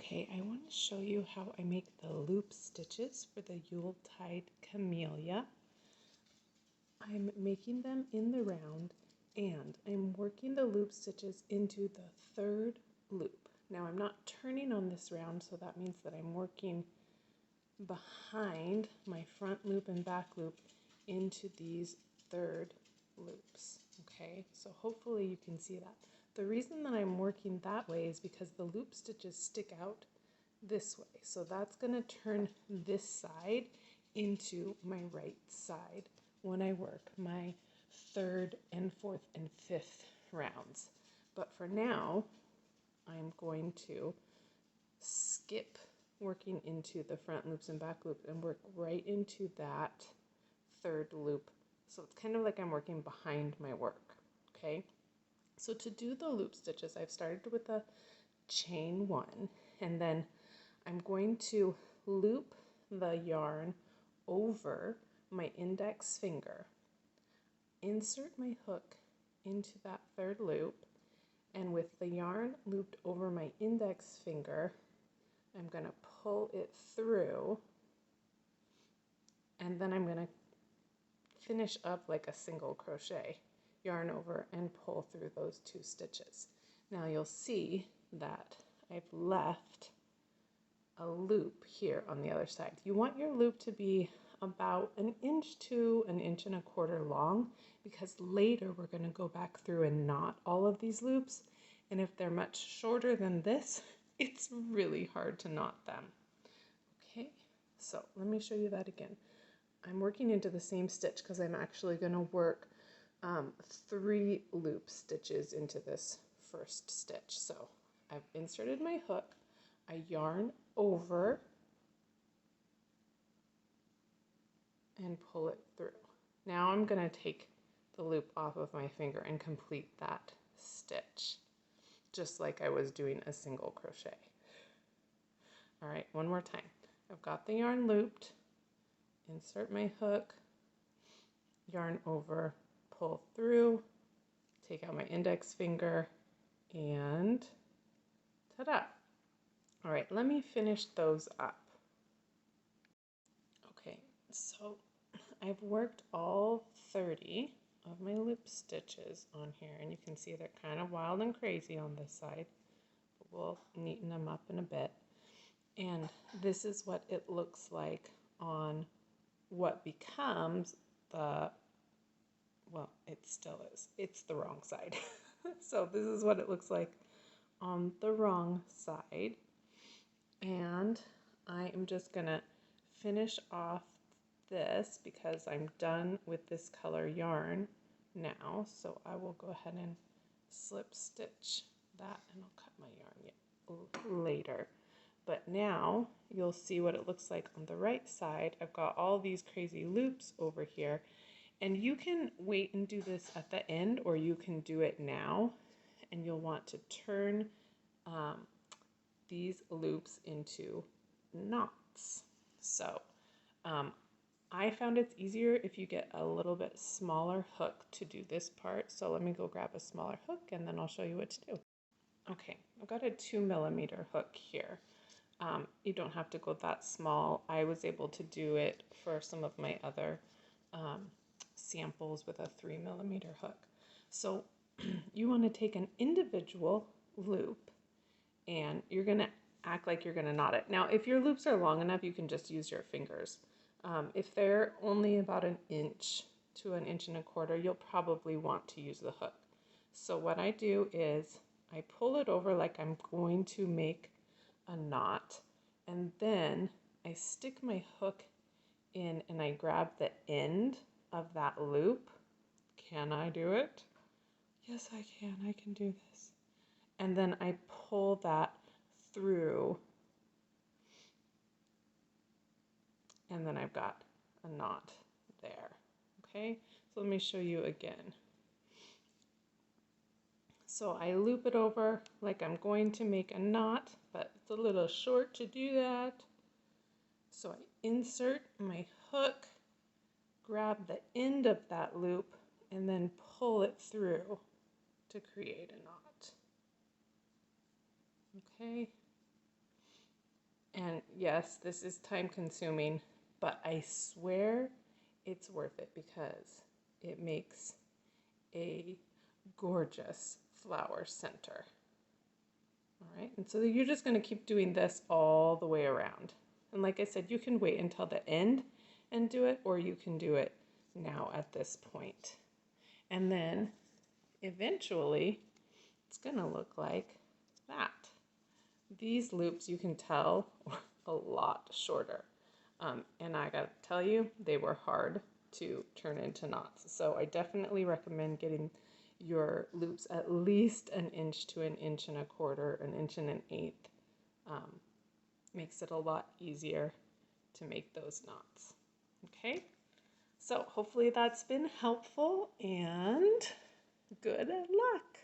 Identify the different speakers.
Speaker 1: Okay, I want to show you how I make the loop stitches for the Yuletide Camellia. I'm making them in the round and I'm working the loop stitches into the third loop. Now I'm not turning on this round, so that means that I'm working behind my front loop and back loop into these third loops. Okay, so hopefully you can see that. The reason that I'm working that way is because the loop stitches stick out this way. So that's going to turn this side into my right side when I work my third and fourth and fifth rounds. But for now, I'm going to skip working into the front loops and back loop and work right into that third loop. So it's kind of like I'm working behind my work, okay? So to do the loop stitches, I've started with a chain one, and then I'm going to loop the yarn over my index finger, insert my hook into that third loop, and with the yarn looped over my index finger, I'm going to pull it through, and then I'm going to finish up like a single crochet, yarn over and pull through those two stitches. Now you'll see that I've left a loop here on the other side. You want your loop to be about 1 inch to 1.25 inches long, because later we're going to go back through and knot all of these loops, and if they're much shorter than this, it's really hard to knot them. Okay, so let me show you that again. I'm working into the same stitch because I'm actually going to work 3 loop stitches into this first stitch. So I've inserted my hook, I yarn over and pull it through. Now I'm going to take the loop off of my finger and complete that stitch, just like I was doing a single crochet. All right, one more time. I've got the yarn looped, insert my hook, yarn over, pull through, take out my index finger, and ta-da! All right, let me finish those up. Okay, so I've worked all 30 of my loop stitches on here, and you can see they're kind of wild and crazy on this side, but we'll neaten them up in a bit. And this is what it looks like on what becomes the, well, it still is, it's the wrong side. So this is what it looks like on the wrong side. And I am just gonna finish off this because I'm done with this color yarn now. So I will go ahead and slip stitch that, and I'll cut my yarn later. But now you'll see what it looks like on the right side. I've got all these crazy loops over here, and you can wait and do this at the end, or you can do it now, and you'll want to turn these loops into knots. So I found it's easier if you get a little bit smaller hook to do this part. So let me go grab a smaller hook and then I'll show you what to do. Okay, I've got a 2mm hook here. You don't have to go that small. I was able to do it for some of my other samples with a 3mm hook. So you want to take an individual loop and you're going to act like you're going to knot it. Now, if your loops are long enough, you can just use your fingers. If they're only about 1 inch to 1.25 inches, you'll probably want to use the hook. So what I do is I pull it over like I'm going to make a knot, and then I stick my hook in and I grab the end of that loop. Can I do it? Yes, I can. I can do this. And then I pull that through, and then I've got a knot there. Okay, so let me show you again. So I loop it over like I'm going to make a knot, but it's a little short to do that. So I insert my hook, grab the end of that loop, and then pull it through to create a knot. Okay. And yes, this is time consuming, but I swear it's worth it because it makes a gorgeous flower center. All right, and so you're just going to keep doing this all the way around. And like I said, you can wait until the end and do it, or you can do it now at this point. And then eventually it's going to look like that. These loops, you can tell, are a lot shorter. And I gotta tell you, they were hard to turn into knots. So I definitely recommend getting your loops at least 1 inch to 1.25 inches, 1 1/8 inches. Makes it a lot easier to make those knots. Okay, so hopefully that's been helpful and good luck.